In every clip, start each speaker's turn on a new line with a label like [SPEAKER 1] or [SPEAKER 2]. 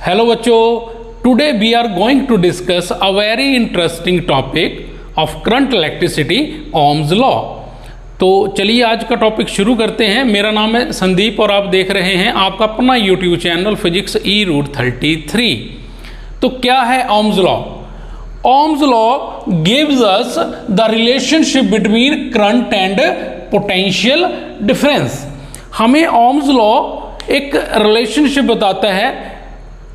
[SPEAKER 1] Hello बच्चों, today we are going to discuss a very interesting topic of current electricity, Ohm's law. तो चलिए आज का topic शुरू करते हैं। मेरा नाम है संदीप और आप देख रहे हैं आपका अपना यूट्यूब चैनल फिजिक्स ई रूट 33। तो क्या है Ohm's law? Ohm's law gives us the relationship between current and potential difference. हमें ओम्स लॉ एक रिलेशनशिप बताता है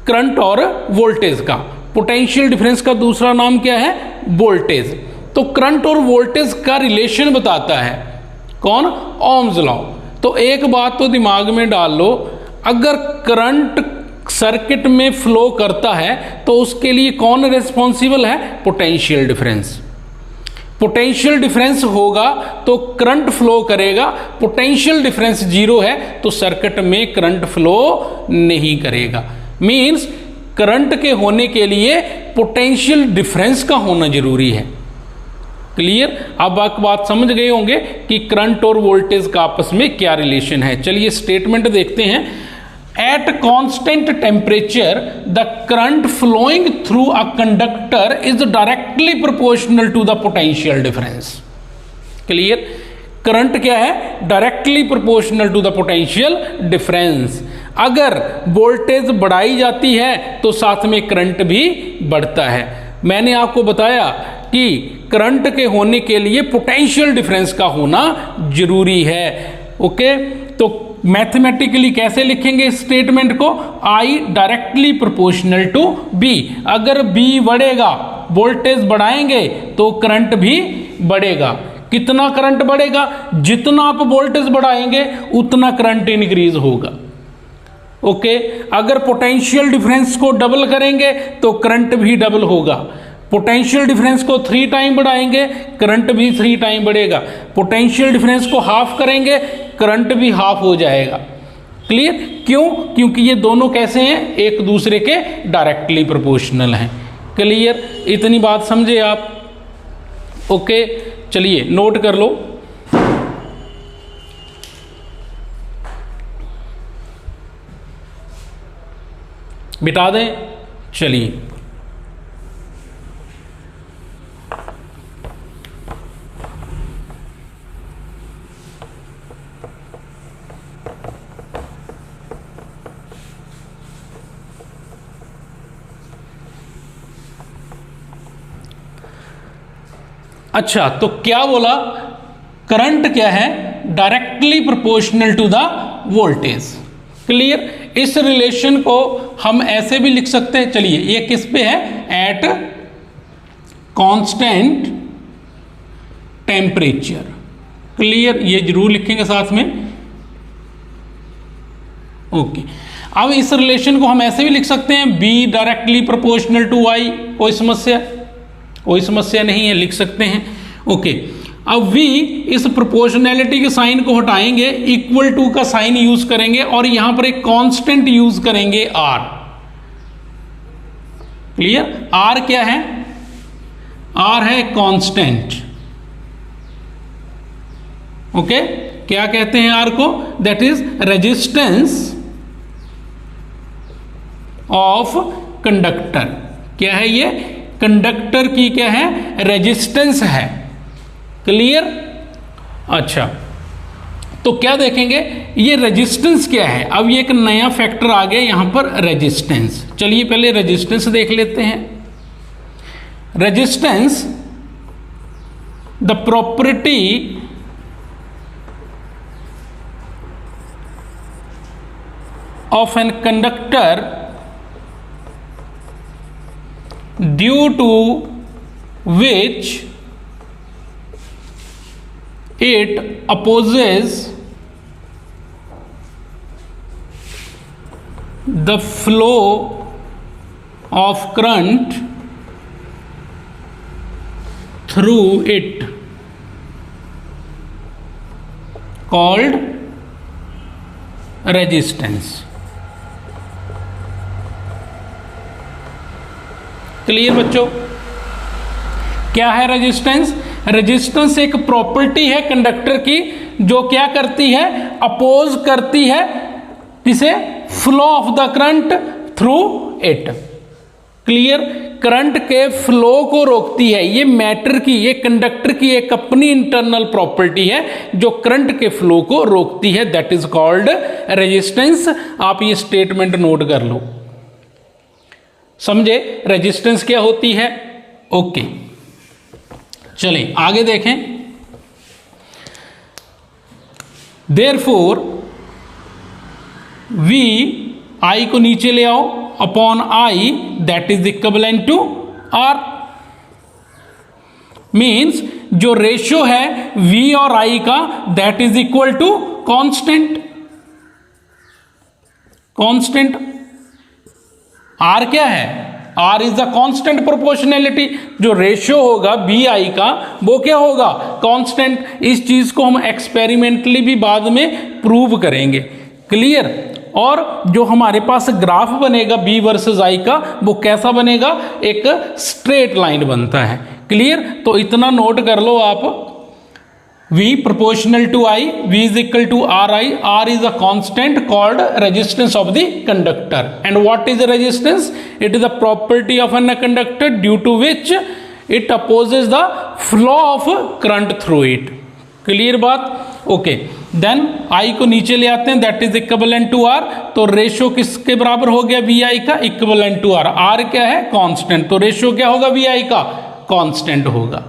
[SPEAKER 1] करंट और वोल्टेज का। पोटेंशियल डिफरेंस का दूसरा नाम क्या है? वोल्टेज। तो करंट और वोल्टेज का रिलेशन बताता है कौन? Ohms law. तो एक बात तो दिमाग में डाल लो, अगर करंट सर्किट में फ्लो करता है तो उसके लिए कौन रिस्पॉन्सिबल है? Potential difference. पोटेंशियल डिफरेंस होगा तो करंट फ्लो करेगा, पोटेंशियल डिफरेंस जीरो है तो सर्किट में करंट फ्लो नहीं करेगा। मीन्स करंट के होने के लिए पोटेंशियल डिफरेंस का होना जरूरी है। क्लियर? अब आप बात समझ गए होंगे कि करंट और वोल्टेज का आपस में क्या रिलेशन है। चलिए स्टेटमेंट देखते हैं। At constant temperature the current flowing through a conductor is directly proportional to the potential difference. Clear? Current क्या है? Directly proportional to the potential difference. अगर वोल्टेज बढ़ाई जाती है तो साथ में करंट भी बढ़ता है। मैंने आपको बताया कि करंट के होने के लिए पोटेंशियल डिफरेंस का होना जरूरी है। ओके, तो मैथमेटिकली कैसे लिखेंगे इस स्टेटमेंट को? I directly proportional to B। अगर B बढ़ेगा, वोल्टेज बढ़ाएंगे तो करंट भी बढ़ेगा। कितना करंट बढ़ेगा? जितना आप वोल्टेज बढ़ाएंगे उतना करंट इंक्रीज होगा। ओके, अगर पोटेंशियल डिफरेंस को डबल करेंगे तो करंट भी डबल होगा। पोटेंशियल डिफरेंस को 3 टाइम बढ़ाएंगे, करंट भी 3 टाइम बढ़ेगा। पोटेंशियल डिफरेंस को हाफ करेंगे, करंट भी हाफ हो जाएगा। क्लियर? क्यों? क्योंकि ये दोनों कैसे हैं? एक दूसरे के डायरेक्टली प्रोपोर्शनल हैं। क्लियर? इतनी बात समझे आप? ओके, चलिए नोट कर लो। बिठा दें। चलिए अच्छा, तो क्या बोला? करंट क्या है? Directly proportional to the voltage. Clear? इस रिलेशन को हम ऐसे भी लिख सकते हैं। चलिए ये किस पे है? Eight constant temperature. क्लियर? ये जरूर लिखेंगे साथ में। ओके, अब इस रिलेशन को हम ऐसे भी लिख सकते हैं, B directly proportional to I। कोई समस्या नहीं है, लिख सकते हैं। ओके, अब V इस प्रोपोर्शनैलिटी के साइन को हटाएंगे, इक्वल टू का साइन यूज करेंगे और यहां पर एक कांस्टेंट यूज करेंगे R। क्लियर? R क्या है? R है कांस्टेंट। ओके, क्या कहते हैं R को? That is resistance of conductor. क्या है ये? कंडक्टर की क्या है? रेजिस्टेंस है। क्लियर? अच्छा, तो क्या देखेंगे? ये रेजिस्टेंस क्या है? अब ये एक नया फैक्टर आ गया यहां पर, रेजिस्टेंस। चलिए पहले रेजिस्टेंस देख लेते हैं। Resistance, the property of an conductor due to which it opposes the flow of current through it, called resistance। Clear बच्चों? क्या है रेजिस्टेंस? रेजिस्टेंस एक प्रॉपर्टी है कंडक्टर की जो क्या करती है? अपोज करती है किसे? Flow of the current through it. Clear? Current के फ्लो को रोकती है। ये मैटर की, ये कंडक्टर की एक अपनी इंटरनल प्रॉपर्टी है जो करंट के फ्लो को रोकती है, दैट इज कॉल्ड रेजिस्टेंस। आप ये स्टेटमेंट नोट कर लो। समझे रेजिस्टेंस क्या होती है? ओके, चलें आगे देखें। देयरफॉर वी, आई को नीचे ले आओ, upon I that is equivalent to R. Means जो रेशियो है V और I का that is equal to constant. Constant R क्या है? R is the constant proportionality. जो रेशियो होगा BI का वो क्या होगा? कांस्टेंट। इस चीज को हम एक्सपेरिमेंटली भी बाद में प्रूव करेंगे। क्लियर? और जो हमारे पास ग्राफ बनेगा B वर्सेस I का, वो कैसा बनेगा? एक स्ट्रेट लाइन बनता है। क्लियर? तो इतना नोट कर लो आप, V proportional to I, V is equal to Ri, R is a constant called resistance of the conductor. And what is the resistance? It is a property of a conductor due to which it opposes the flow of current through it. Clear बात? Okay, then I को नीचे ले आते हैं, that is equivalent to R। तो ratio किसके बराबर हो गया? VI का, इक्विवेलेंट टू R। R क्या है? कांस्टेंट। तो रेशियो क्या होगा VI का? कांस्टेंट होगा।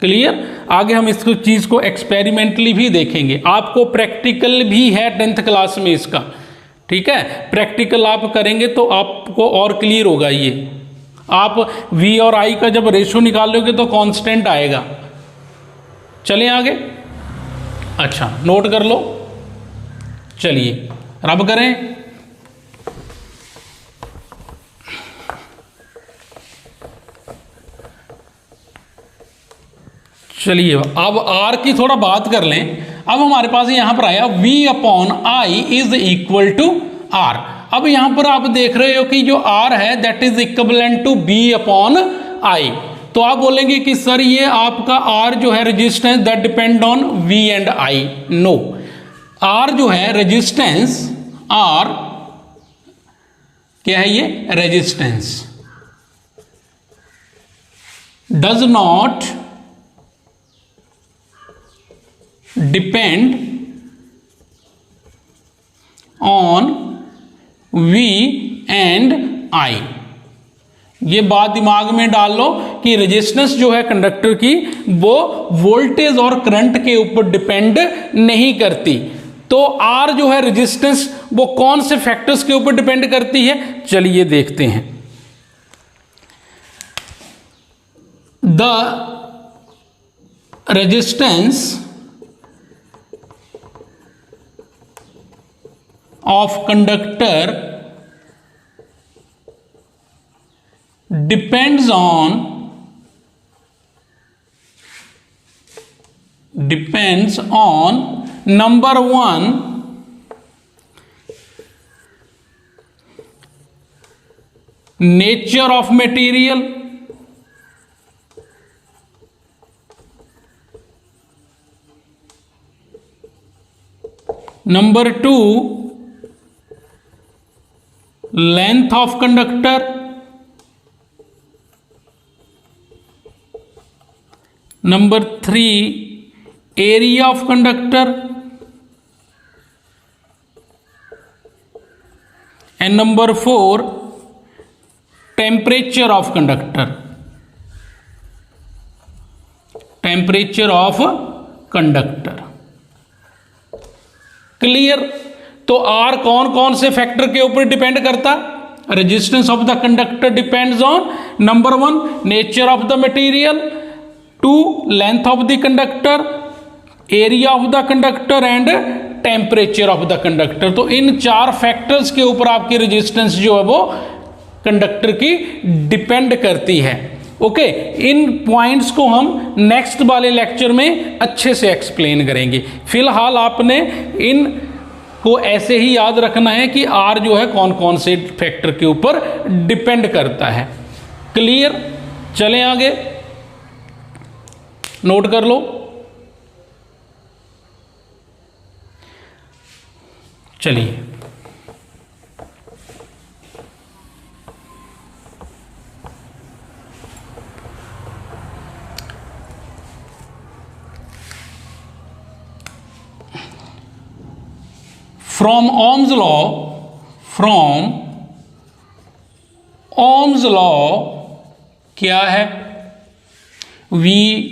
[SPEAKER 1] क्लियर? आगे हम इस चीज को एक्सपेरिमेंटली भी देखेंगे। आपको प्रैक्टिकल भी है 10th क्लास में इसका। ठीक है, प्रैक्टिकल आप करेंगे तो आपको और क्लियर होगा। ये आप V और I का जब रेशियो निकालोगे तो कांस्टेंट आएगा। चलें आगे। अच्छा, नोट कर लो। चलिए रब करें। चलिए अब R की थोड़ा बात कर लें। अब हमारे पास यहां पर आया V upon I is equal to R। अब यहां पर आप देख रहे हो कि जो R है that is equivalent to B upon I। तो आप बोलेंगे कि सर ये आपका R जो है resistance that depend on V and I। No, R जो है रेजिस्टेंस, R क्या है? ये resistance does not depend on V and I। ये बात दिमाग में डाल लो कि रेजिस्टेंस जो है कंडक्टर की वो वोल्टेज और करंट के ऊपर डिपेंड नहीं करती। तो R जो है रेजिस्टेंस वो कौन से फैक्टर्स के ऊपर डिपेंड करती है? चलिए देखते हैं। The resistance of conductor depends on number one, nature of material, number two, length of conductor, number three, area of conductor, and number four, temperature of conductor। temperature of conductor। Clear? तो R कौन कौन से factor के ऊपर depend करता? Resistance of the conductor depends on number one, nature of the material, 2, length of the conductor, area of the conductor and temperature of the conductor। तो इन 4 factors के ऊपर आपकी रेजिस्टेंस जो है वो कंडक्टर की डिपेंड करती है। ओके, इन पॉइंट्स को हम नेक्स्ट वाले लेक्चर में अच्छे से एक्सप्लेन करेंगे। फिलहाल आपने इन को ऐसे ही याद रखना है कि R जो है कौन कौन से फैक्टर के ऊपर डिपेंड करता है। क्लियर? चलें आगे, नोट कर लो। चलिए फ्रॉम ओम्स लॉ क्या है, V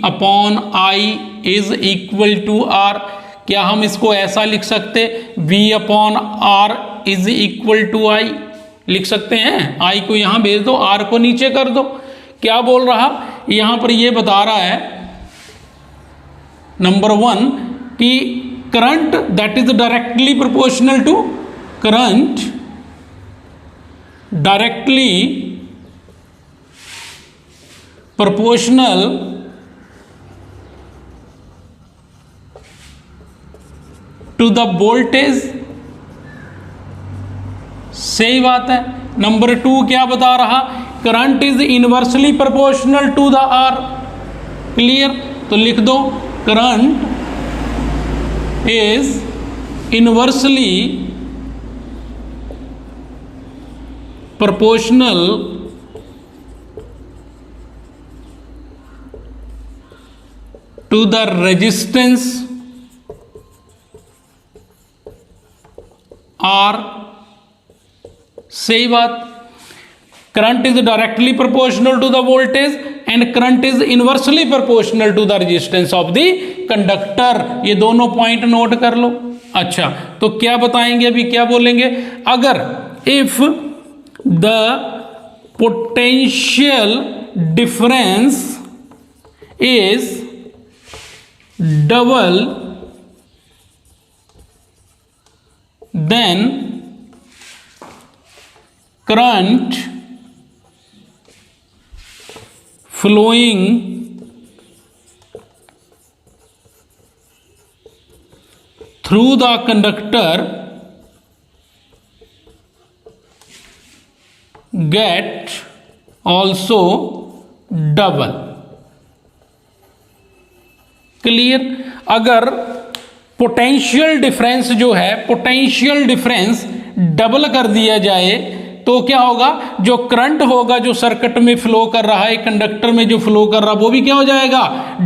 [SPEAKER 1] upon I is equal to R। क्या हम इसको ऐसा लिख सकते, V upon R is equal to I लिख सकते हैं। I को यहां भेज दो, R को नीचे कर दो। क्या बोल रहा, यहां पर ये बता रहा है नंबर 1 कि current that is directly proportional to current directly proportional to the voltage. सही बात है। नंबर 2 क्या बता रहा, current is inversely proportional to the R. Clear, तो लिख दो current is inversely proportional to the resistance R. सही बात। Current is directly proportional to the voltage and current is inversely proportional to the resistance of the conductor. ये दोनों point note कर लो। अच्छा, तो क्या बताएंगे अभी, क्या बोलेंगे, अगर if the potential difference is double then current flowing through the conductor get also double। Clear. अगर पोटेंशियल डिफरेंस जो है, पोटेंशियल डिफरेंस डबल कर दिया जाए तो क्या होगा, जो करंट होगा जो सर्किट में फ्लो कर रहा है, कंडक्टर में जो फ्लो कर रहा है, वो भी क्या हो जाएगा,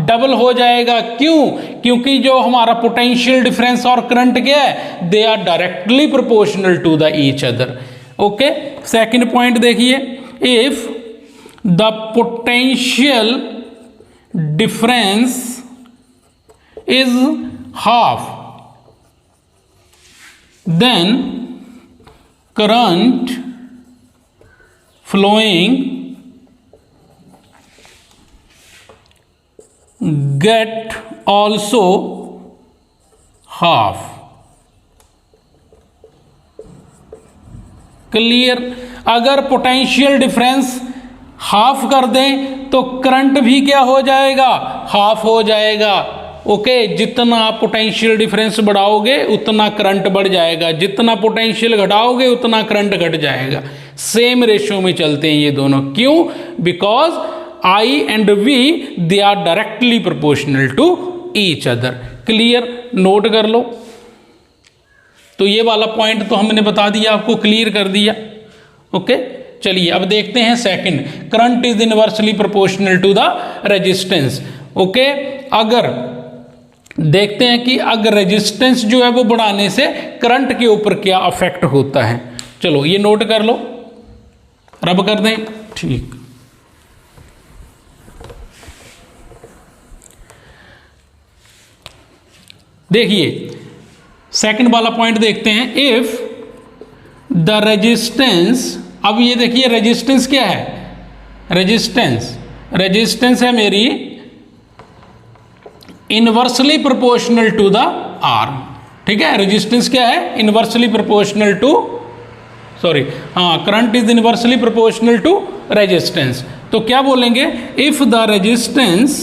[SPEAKER 1] डबल हो जाएगा। क्यों, क्योंकि जो हमारा पोटेंशियल डिफरेंस और करंट क्या है, they are directly proportional to the each other. Okay, second point देखिए, if the potential difference is half, then current flowing get also half। Clear. अगर पोटेंशियल डिफरेंस हाफ कर दें तो करंट भी क्या हो जाएगा, हाफ हो जाएगा। ओके, जितना आप पोटेंशियल डिफरेंस बढ़ाओगे उतना करंट बढ़ जाएगा, जितना पोटेंशियल घटाओगे उतना करंट घट जाएगा। सेम रेशियो में चलते हैं ये दोनों। क्यों, because I and V they are directly proportional to each other. Clear, note कर लो। तो ये वाला पॉइंट तो हमने बता दिया आपको, क्लियर कर दिया। ओके, चलिए अब देखते हैं second, current is inversely proportional to the resistance. Okay, अगर देखते हैं कि अगर रेजिस्टेंस जो है वो बढ़ाने से करंट के ऊपर क्या अफेक्ट होता है। चलो ये नोट कर लो, रब कर दें। ठीक, देखिए सेकंड वाला पॉइंट देखते हैं, इफ द रेजिस्टेंस। अब ये देखिए रेजिस्टेंस क्या है, रेजिस्टेंस है मेरी inversely proportional to the R. ठीक है, रेजिस्टेंस क्या है, इनवर्सली प्रोपोर्शनल टू, सॉरी हाँ, current is inversely proportional to resistance. तो क्या बोलेंगे, if the resistance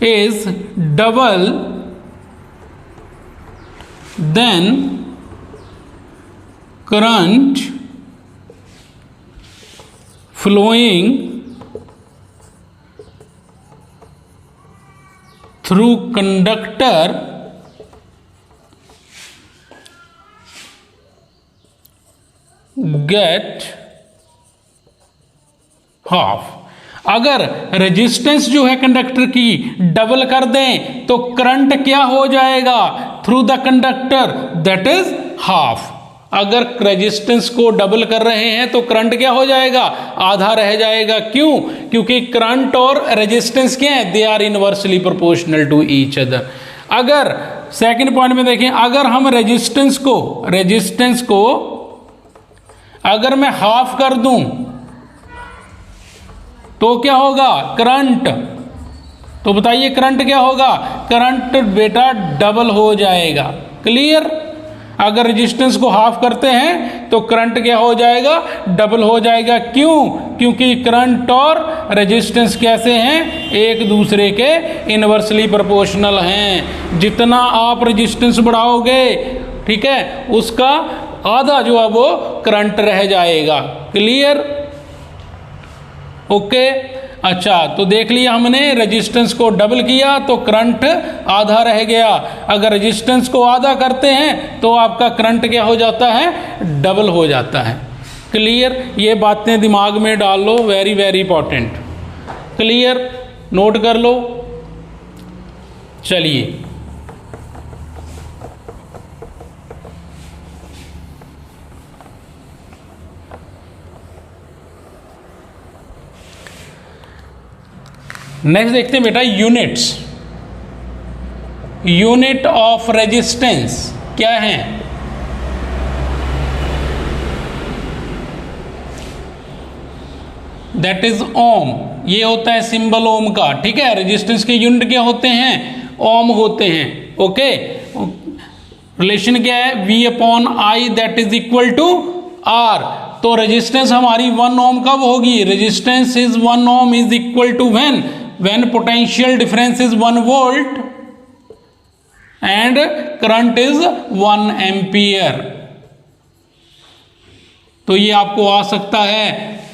[SPEAKER 1] is double then current flowing through conductor get half। अगर रेजिस्टेंस जो है कंडक्टर की डबल कर दें तो करंट क्या हो जाएगा, through the conductor that is half. अगर रेजिस्टेंस को डबल कर रहे हैं तो करंट क्या हो जाएगा, आधा रह जाएगा। क्यों? क्योंकि करंट और रेजिस्टेंस क्या है, they are inversely proportional to each other. अगर सेकंड पॉइंट में देखें, अगर हम रेजिस्टेंस को अगर मैं हाफ कर दूं तो क्या होगा, करंट। तो बताइए करंट क्या होगा, करंट बेटा डबल हो जाएगा। क्लियर? अगर रेजिस्टेंस को हाफ करते हैं तो करंट क्या हो जाएगा, डबल हो जाएगा। क्यों? क्योंकि करंट और रेजिस्टेंस कैसे हैं, एक दूसरे के इनवर्सली प्रोपोर्शनल हैं। जितना आप रेजिस्टेंस बढ़ाओगे, ठीक है, उसका आधा जो है वो करंट रह जाएगा। क्लियर? ओके। अच्छा, तो देख लिया हमने, रेजिस्टेंस को डबल किया तो करंट आधा रह गया। अगर रेजिस्टेंस को आधा करते हैं तो आपका करंट क्या हो जाता है, डबल हो जाता है। क्लियर? ये बातें दिमाग में डाल लो, very very important. Clear? Note कर लो। चलिए नेक्स्ट देखते हैं बेटा, यूनिट्स। यूनिट ऑफ रेजिस्टेंस क्या है? दैट इज ओम। ये होता है सिंबल ओम का। ठीक है, रेजिस्टेंस के यूनिट क्या होते हैं, ओम होते हैं। ओके, रिलेशन क्या है, V upon I that is equal to R। तो रेजिस्टेंस हमारी 1 ओम कब होगी, resistance is 1 ohm is equal to when potential difference is 1 volt and current is 1 ampere। तो ये आपको आ सकता है,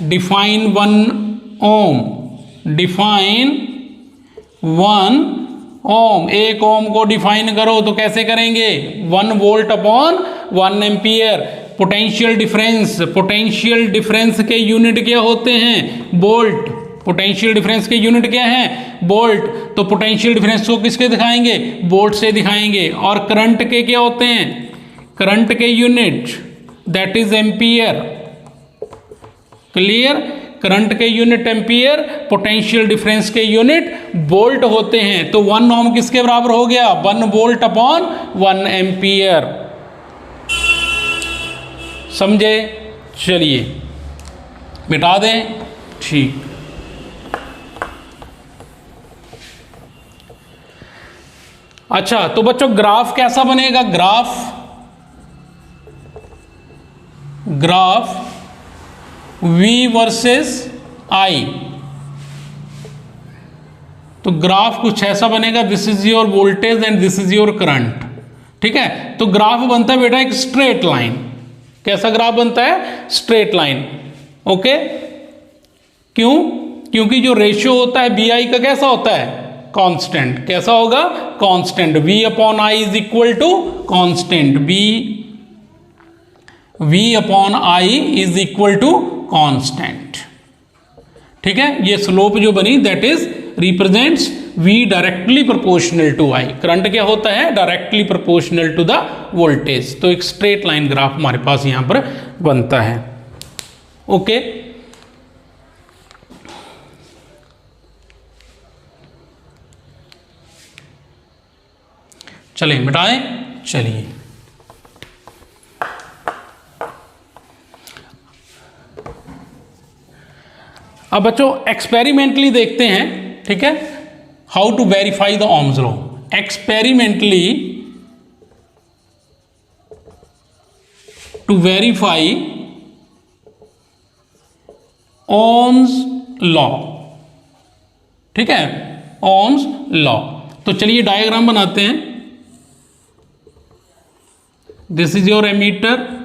[SPEAKER 1] डिफाइन 1 ओम, डिफाइन 1 ओम। 1 ओम को डिफाइन करो तो कैसे करेंगे, 1 volt upon 1 ampere. Potential difference के यूनिट क्या होते हैं, वोल्ट। पोटेंशियल डिफरेंस के यूनिट क्या है, वोल्ट। तो पोटेंशियल डिफरेंस को किसके दिखाएंगे, वोल्ट से दिखाएंगे। और करंट के क्या होते हैं, करंट के unit that is ampere. Clear? Current के यूनिट एम्पियर, पोटेंशियल डिफरेंस के यूनिट वोल्ट होते हैं। तो 1 ओम किसके बराबर हो गया, 1 वोल्ट अपॉन 1 एम्पियर। समझे? चलिए मिटा दें। ठीक, अच्छा, तो बच्चों ग्राफ कैसा बनेगा, ग्राफ V वर्सेस I। तो ग्राफ कुछ ऐसा बनेगा, this is your voltage and this is your current. ठीक है, तो ग्राफ बनता है बेटा एक स्ट्रेट लाइन। कैसा ग्राफ बनता है, स्ट्रेट लाइन। ओके, क्यों? क्योंकि जो रेशियो होता है BI का कैसा होता है, कांस्टेंट। कैसा होगा, constant. V upon I is equal to constant. V upon I is equal to constant. ठीक है, ये स्लोप जो बनी that is represents V directly proportional to I। Current क्या होता है, directly proportional to the voltage. तो एक स्ट्रेट लाइन ग्राफ हमारे पास यहां पर बनता है। ओके, चलिए मिटाएं। चलिए अब बच्चों एक्सपेरिमेंटली देखते हैं। ठीक है, how to verify the Ohm's law. Experimentally to verify Ohm's law. ठीक है, ओम्स लॉ। तो चलिए डायग्राम बनाते हैं। This is your ammeter,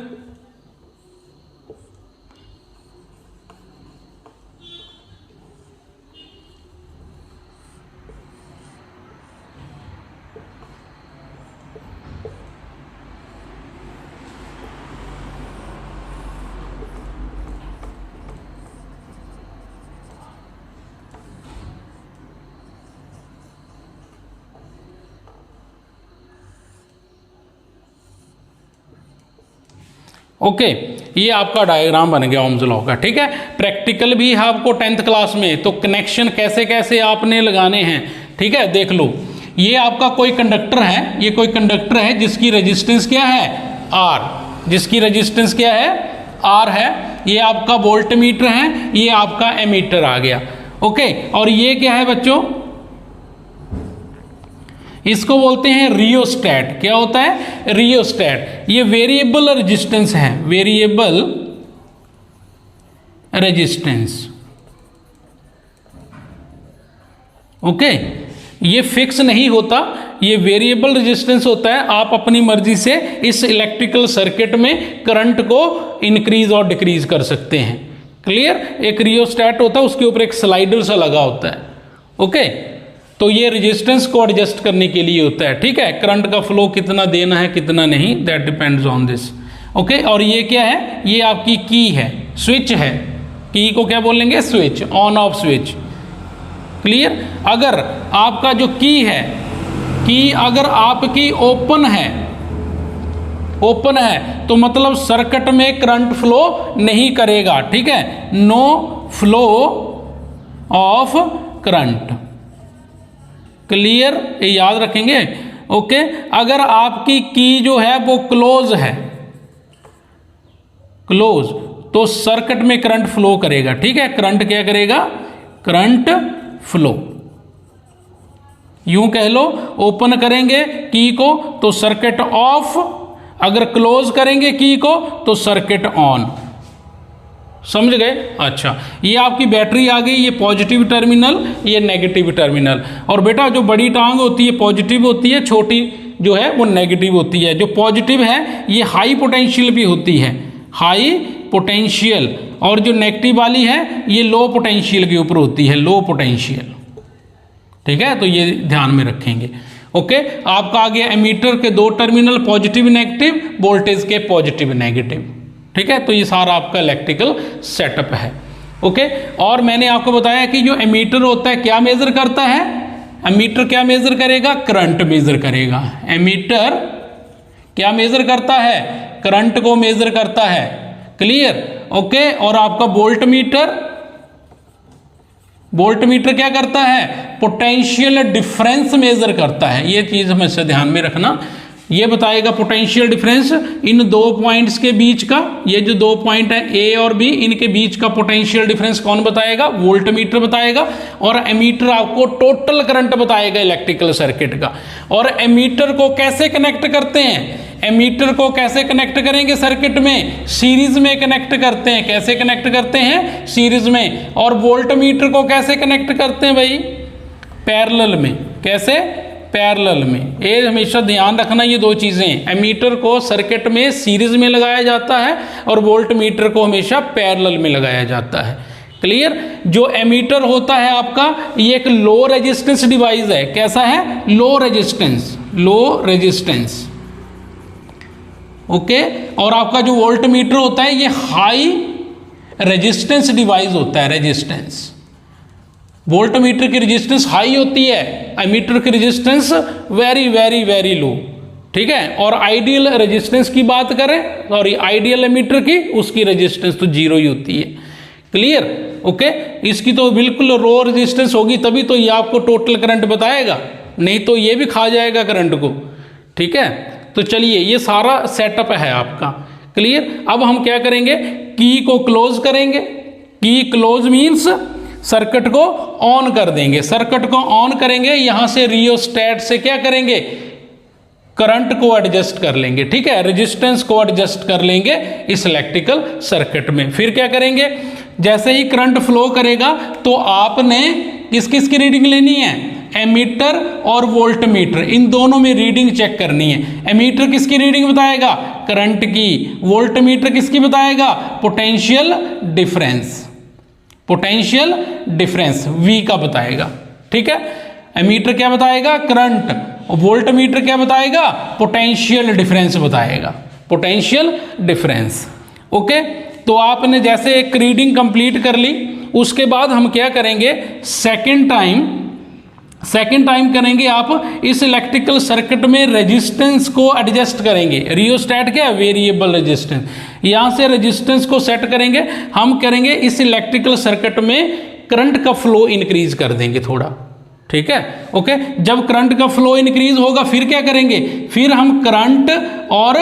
[SPEAKER 1] okay, ये आपका डायग्राम बन गया ओम्स लॉ का। ठीक है, प्रैक्टिकल भी है आपको 10th क्लास में, तो कनेक्शन कैसे कैसे आपने लगाने हैं। ठीक है, देख लो, ये आपका कोई कंडक्टर है, ये कोई कंडक्टर है जिसकी रेजिस्टेंस क्या है, आर, जिसकी रेजिस्टेंस क्या है, आर है। ये आपका वोल्ट मीटर है, ये आपका एमीटर आ गया। ओके, और ये क्या है बच्चों, इसको बोलते हैं रियोस्टैट। क्या होता है, रियोस्टैट। ये वेरिएबल रेजिस्टेंस है, वेरिएबल रेजिस्टेंस। ओके, ये फिक्स नहीं होता, ये वेरिएबल रेजिस्टेंस होता है। आप अपनी मर्जी से इस इलेक्ट्रिकल सर्किट में करंट को इंक्रीज और डिक्रीज कर सकते हैं। क्लियर, एक रियोस्टैट होता है, उसके ऊपर एक स्लाइडर सा लगा होता है। ओके, तो ये रेजिस्टेंस को एडजस्ट करने के लिए होता है। ठीक है, करंट का फ्लो कितना देना है कितना नहीं, that depends on this. Okay, और ये क्या है, ये आपकी की है, स्विच है। की को क्या बोलेंगे, switch, on off switch. Clear, अगर आपका जो की है, की अगर आपकी ओपन है, ओपन है तो मतलब सर्किट में करंट फ्लो नहीं करेगा। ठीक है, no flow of current. Clear, ये याद रखेंगे। ओके, अगर आपकी की जो है वो क्लोज है, क्लोज, तो सर्किट में करंट फ्लो करेगा। ठीक है, करंट क्या करेगा, करंट फ्लो। यूं कह लो, ओपन करेंगे की को तो सर्किट ऑफ, अगर क्लोज करेंगे की को तो सर्किट ऑन। समझ गए। अच्छा, ये आपकी बैटरी आ गई, ये पॉजिटिव टर्मिनल, ये नेगेटिव टर्मिनल। और बेटा जो बड़ी टांग होती है पॉजिटिव होती है, छोटी जो है वो नेगेटिव होती है। जो पॉजिटिव है ये हाई पोटेंशियल भी होती है, हाई पोटेंशियल, और जो नेगेटिव वाली है ये लो पोटेंशियल के ऊपर होती है, लो पोटेंशियल। ठीक है, तो ये ध्यान में रखेंगे। ओके, आपका आ गया एमीटर के दो टर्मिनल, पॉजिटिव नेगेटिव, वोल्टेज के पॉजिटिव नेगेटिव। ठीक है, तो ये सारा आपका इलेक्ट्रिकल सेटअप है। ओके, और मैंने आपको बताया कि जो एमीटर होता है क्या मेजर करता है, एमीटर क्या मेजर करेगा, करंट मेजर करेगा। एमीटर क्या मेजर करता है, करंट को मेजर करता है। क्लियर। ओके, और आपका वोल्ट मीटर, वोल्ट मीटर क्या करता है, पोटेंशियल डिफरेंस मेजर करता है। ये चीज हमेशा ध्यान में रखना, ये बताएगा पोटेंशियल डिफरेंस इन दो पॉइंट्स के बीच का। ये जो दो पॉइंट है ए और बी, इनके बीच का पोटेंशियल डिफरेंस कौन बताएगा, वोल्ट मीटर बताएगा। और एमीटर आपको टोटल करंट बताएगा इलेक्ट्रिकल सर्किट का। और एमीटर को कैसे कनेक्ट करते हैं, एमीटर को कैसे कनेक्ट करेंगे सर्किट में, सीरीज में कनेक्ट करते हैं। कैसे कनेक्ट करते हैं, सीरीज में। और वोल्ट मीटर को कैसे कनेक्ट करते हैं भाई, पैरेलल में। कैसे, पैरेलल में। ये हमेशा ध्यान रखना ये दो चीजें, एमीटर को सर्किट में सीरीज में लगाया जाता है और वोल्ट मीटर को हमेशा पैरेलल में लगाया जाता है। क्लियर। जो एमीटर होता है आपका, ये एक लो रेजिस्टेंस डिवाइस है। कैसा है, low resistance, low resistance. Okay, और आपका जो वोल्ट मीटर होता है ये हाई रेजिस्टेंस डिवाइस होता है। रेजिस्टेंस, वोल्ट मीटर की रेजिस्टेंस हाई होती है, एमीटर की resistance very very very low. ठीक है, और आइडियल रेजिस्टेंस की बात करें, सॉरी आइडियल एमीटर की, उसकी रेजिस्टेंस तो जीरो ही होती है। क्लियर। ओके, इसकी तो बिल्कुल लो रेजिस्टेंस होगी, तभी तो ये आपको टोटल करंट बताएगा, नहीं तो ये भी खा जाएगा करंट को। ठीक है, तो चलिए ये सारा सेटअप है आपका। क्लियर। अब हम क्या करेंगे, की को क्लोज करेंगे। की क्लोज मीन्स सर्किट को ऑन कर देंगे। सर्किट को ऑन करेंगे, यहां से रियोस्टैट से क्या करेंगे, करंट को एडजस्ट कर लेंगे। ठीक है, रेजिस्टेंस को एडजस्ट कर लेंगे इस इलेक्ट्रिकल सर्किट में। फिर क्या करेंगे, जैसे ही करंट फ्लो करेगा तो आपने किस किस की रीडिंग लेनी है, एमीटर और वोल्ट मीटर, इन दोनों में रीडिंग चेक करनी है। एमीटर किसकी रीडिंग बताएगा, करंट की। वोल्ट मीटर किसकी बताएगा, potential difference, potential difference V का बताएगा। ठीक है, एमीटर क्या बताएगा, करंट, और वोल्ट मीटर क्या बताएगा, पोटेंशियल डिफरेंस बताएगा, पोटेंशियल डिफरेंस। ओके, तो आपने जैसे एक रीडिंग कंप्लीट कर ली, उसके बाद हम क्या करेंगे, सेकेंड सेकेंड टाइम करेंगे आप इस इलेक्ट्रिकल सर्किट में रेजिस्टेंस को एडजस्ट करेंगे। रियोस्टेट क्या है? Variable resistance. यहाँ से रेजिस्टेंस को सेट करेंगे, हम करेंगे इस इलेक्ट्रिकल सर्किट में करंट का फ्लो इंक्रीज कर देंगे थोड़ा, ठीक है, ओके। जब करंट का फ्लो इंक्रीज होगा फिर क्या करेंगे? फिर हम करंट और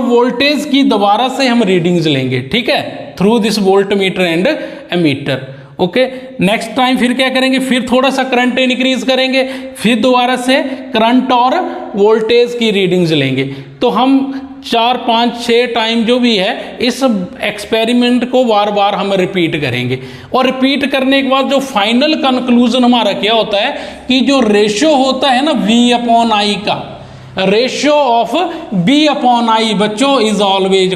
[SPEAKER 1] वोल्टेज की दोबारा से हम रीडिंग्स लेंगे, ठीक है, through this voltmeter and ammeter, okay. Next time फिर क्या करेंगे? फिर थोड़ा सा करंट इंक्रीज करेंगे, फिर दोबारा से करंट और वोल्टेज की रीडिंग्स लेंगे। तो हम 4, 5, 6 टाइम जो भी है इस एक्सपेरिमेंट को बार बार हम रिपीट करेंगे। और रिपीट करने के बाद जो फाइनल कंक्लूजन हमारा क्या होता है कि जो रेशियो होता है ना V/I का, रेशियो ऑफ B/I बच्चों इज ऑलवेज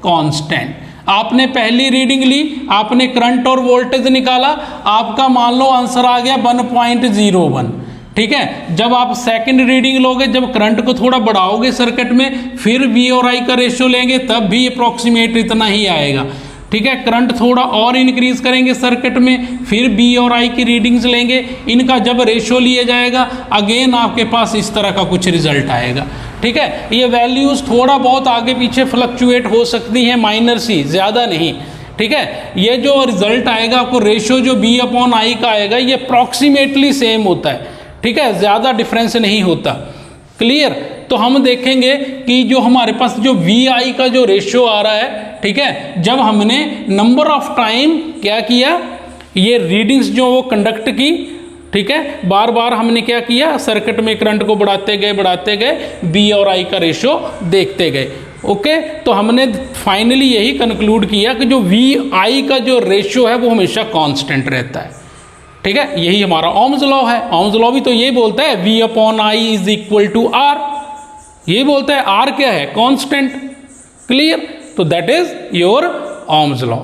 [SPEAKER 1] कांस्टेंट। आपने पहली रीडिंग ली, आपने करंट और वोल्टेज निकाला, आपका मान लो आंसर आ गया 1.01, ठीक है। जब आप सेकंड रीडिंग लोगे, जब करंट को थोड़ा बढ़ाओगे सर्किट में, फिर V और I का रेशियो लेंगे, तब भी अप्रोक्सीमेट इतना ही आएगा, ठीक है। करंट थोड़ा और इंक्रीज करेंगे सर्किट में, फिर B और I की रीडिंग्स लेंगे, इनका जब रेशियो लिया जाएगा अगेन आपके पास इस तरह का कुछ रिजल्ट आएगा, ठीक है। ये वैल्यूज थोड़ा बहुत आगे पीछे फ्लक्चुएट हो सकती हैं, माइनर सी, ज़्यादा नहीं, ठीक है। ये जो रिजल्ट आएगा आपको रेशियो जो B/I का आएगा ये अप्रॉक्सीमेटली सेम होता है, ठीक है, ज़्यादा डिफरेंस नहीं होता, क्लियर। तो हम देखेंगे कि जो हमारे पास जो VI का जो रेशियो आ रहा है, ठीक है, जब हमने नंबर ऑफ टाइम क्या किया, ये रीडिंग्स जो वो कंडक्ट की, ठीक है, बार बार हमने क्या किया, सर्किट में करंट को बढ़ाते गए, B और I का रेशियो देखते गए, ओके। तो हमने फाइनली यही कंक्लूड किया कि जो VI का जो रेशियो है वो हमेशा कांस्टेंट रहता है, ठीक है। यही हमारा ओम्स लॉ है। ओम्स लॉ भी तो ये बोलता है V/I is equal to R, ये बोलता है R क्या है? Constant, clear. तो that is your Ohm's law,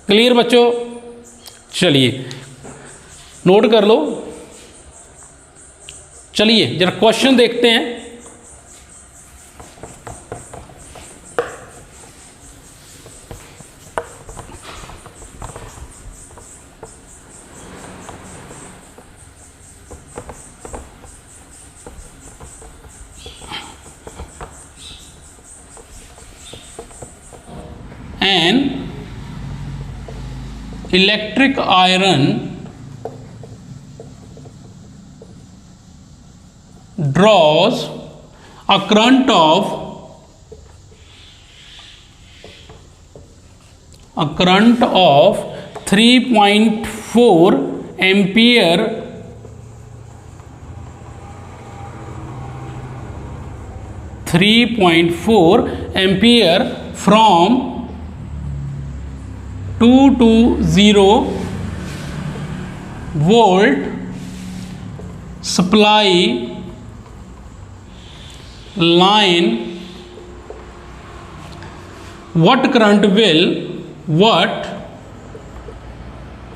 [SPEAKER 1] clear बच्चों। चलिए नोट कर लो, चलिए जरा क्वेश्चन देखते हैं। An electric iron draws a current of 3.4 ampere from 220 volt supply line. What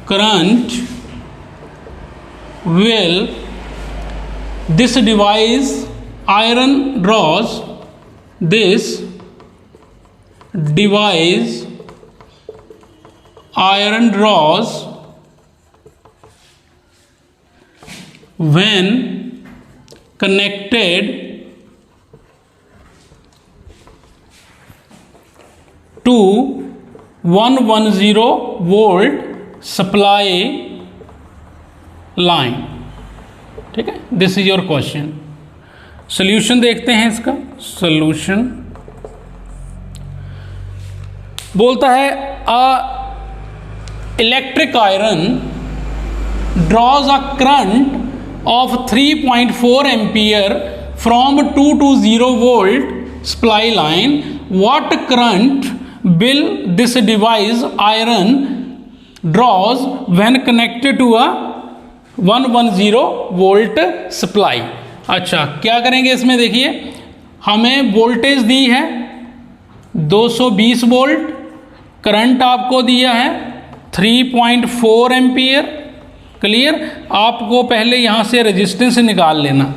[SPEAKER 1] current will this device iron draws when connected to 110 volt supply line, ठीक है। This is your question. Solution देखते हैं इसका। Solution बोलता है electric iron draws a current of 3.4 ampere from 220 volt supply line. What current will this device iron draws when connected to a 110 volt supply? अच्छा क्या करेंगे इसमें, देखिए हमें वोल्टेज दी है 220 वोल्ट, करंट आपको दिया है 3.4 एम्पियर, क्लियर। आपको पहले यहाँ से रेजिस्टेंस निकाल लेना,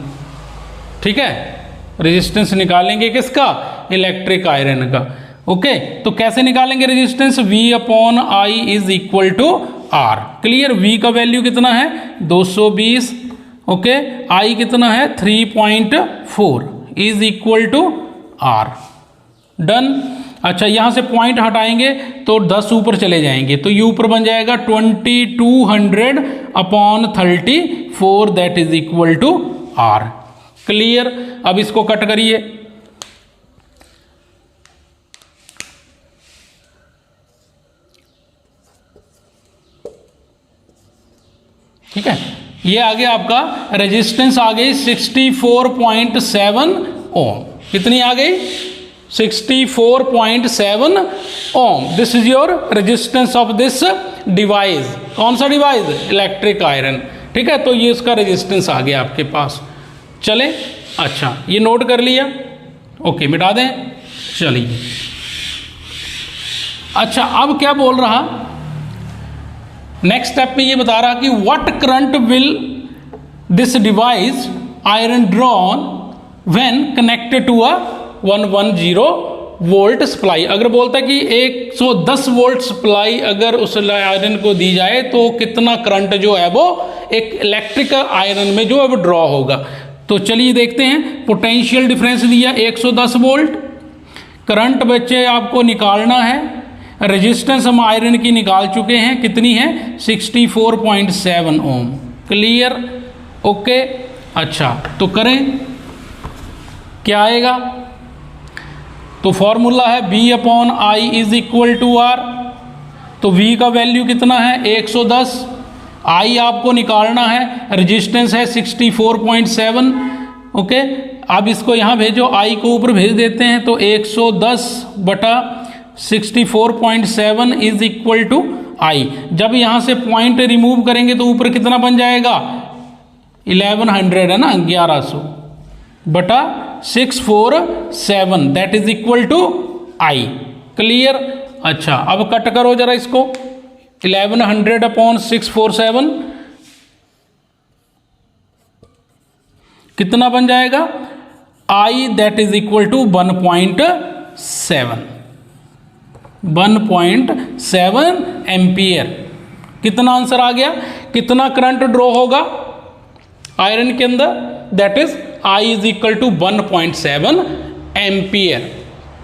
[SPEAKER 1] ठीक है। रेजिस्टेंस निकालेंगे किसका? इलेक्ट्रिक आयरन का। ओके, तो कैसे निकालेंगे resistance? V upon I is equal to R। Clear? V का वैल्यू कितना है? 220। ओके, I कितना है? 3.4 is equal to R। Done. अच्छा, यहां से पॉइंट हटाएंगे तो 10 ऊपर चले जाएंगे, तो ये ऊपर बन जाएगा 2200 upon 34 that is equal to R। Clear? अब इसको कट करिए। ठीक है, ये आ गया आपका रेजिस्टेंस आ गई 64.7 ओम। कितनी आ गई? 64.7 ohm. This is your resistance of this device. कौन सा डिवाइस? Electric iron. ठीक है, तो ये इसका रेजिस्टेंस आ गया आपके पास। चले, अच्छा ये नोट कर लिया। ओके, मिटा दें। चलिए, अच्छा अब क्या बोल रहा? नेक्स्ट स्टेप में ये बता रहा कि what current will this device iron drawn when connected to a 110 volt supply. अगर बोलता है कि 110 वोल्ट सप्लाई अगर उस आयरन को दी जाए तो कितना करंट जो है वो एक इलेक्ट्रिक आयरन में जो है वो ड्रॉ होगा। तो चलिए देखते हैं। पोटेंशियल डिफरेंस दिया 110 वोल्ट, करंट बच्चे आपको निकालना है। रेजिस्टेंस हम आयरन की निकाल चुके हैं, कितनी है? 64.7 ओम। क्लियर? ओके, अच्छा तो करें, क्या आएगा? तो फॉर्मूला है V upon I is equal to R। तो V का वैल्यू कितना है? 110। I आपको निकालना है, रेजिस्टेंस है 64.7। ओके, अब इसको यहाँ भेजो, I को ऊपर भेज देते हैं, तो 110 बटा 64.7 इज इक्वल टू I। जब यहाँ से पॉइंट रिमूव करेंगे तो ऊपर कितना बन जाएगा? 1100 है ना, 1100 बटा 647 that is equal to I। Clear? अच्छा, अब कट करो जरा इसको। 1100 अपॉन 647 कितना बन जाएगा? I that is equal to 1.7 ampere. कितना आंसर आ गया? कितना करंट ड्रॉ होगा आयरन के अंदर? That is I is equal to 1.7 ampere.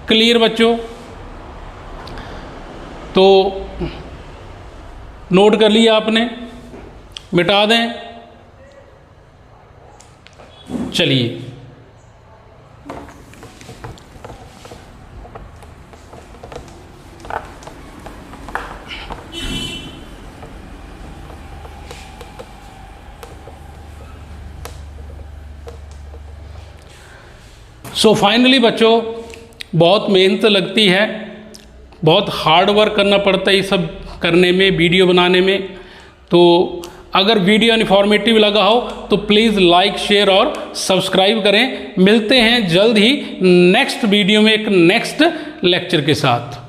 [SPEAKER 1] Clear बच्चों? तो नोट कर लिया आपने, मिटा दें। चलिए, सो फाइनली बच्चों, बहुत मेहनत लगती है, बहुत हार्ड वर्क करना पड़ता है ये सब करने में, वीडियो बनाने में। तो अगर वीडियो इन्फॉर्मेटिव लगा हो तो प्लीज़ लाइक, शेयर और सब्सक्राइब करें। मिलते हैं जल्द ही नेक्स्ट वीडियो में एक नेक्स्ट लेक्चर के साथ।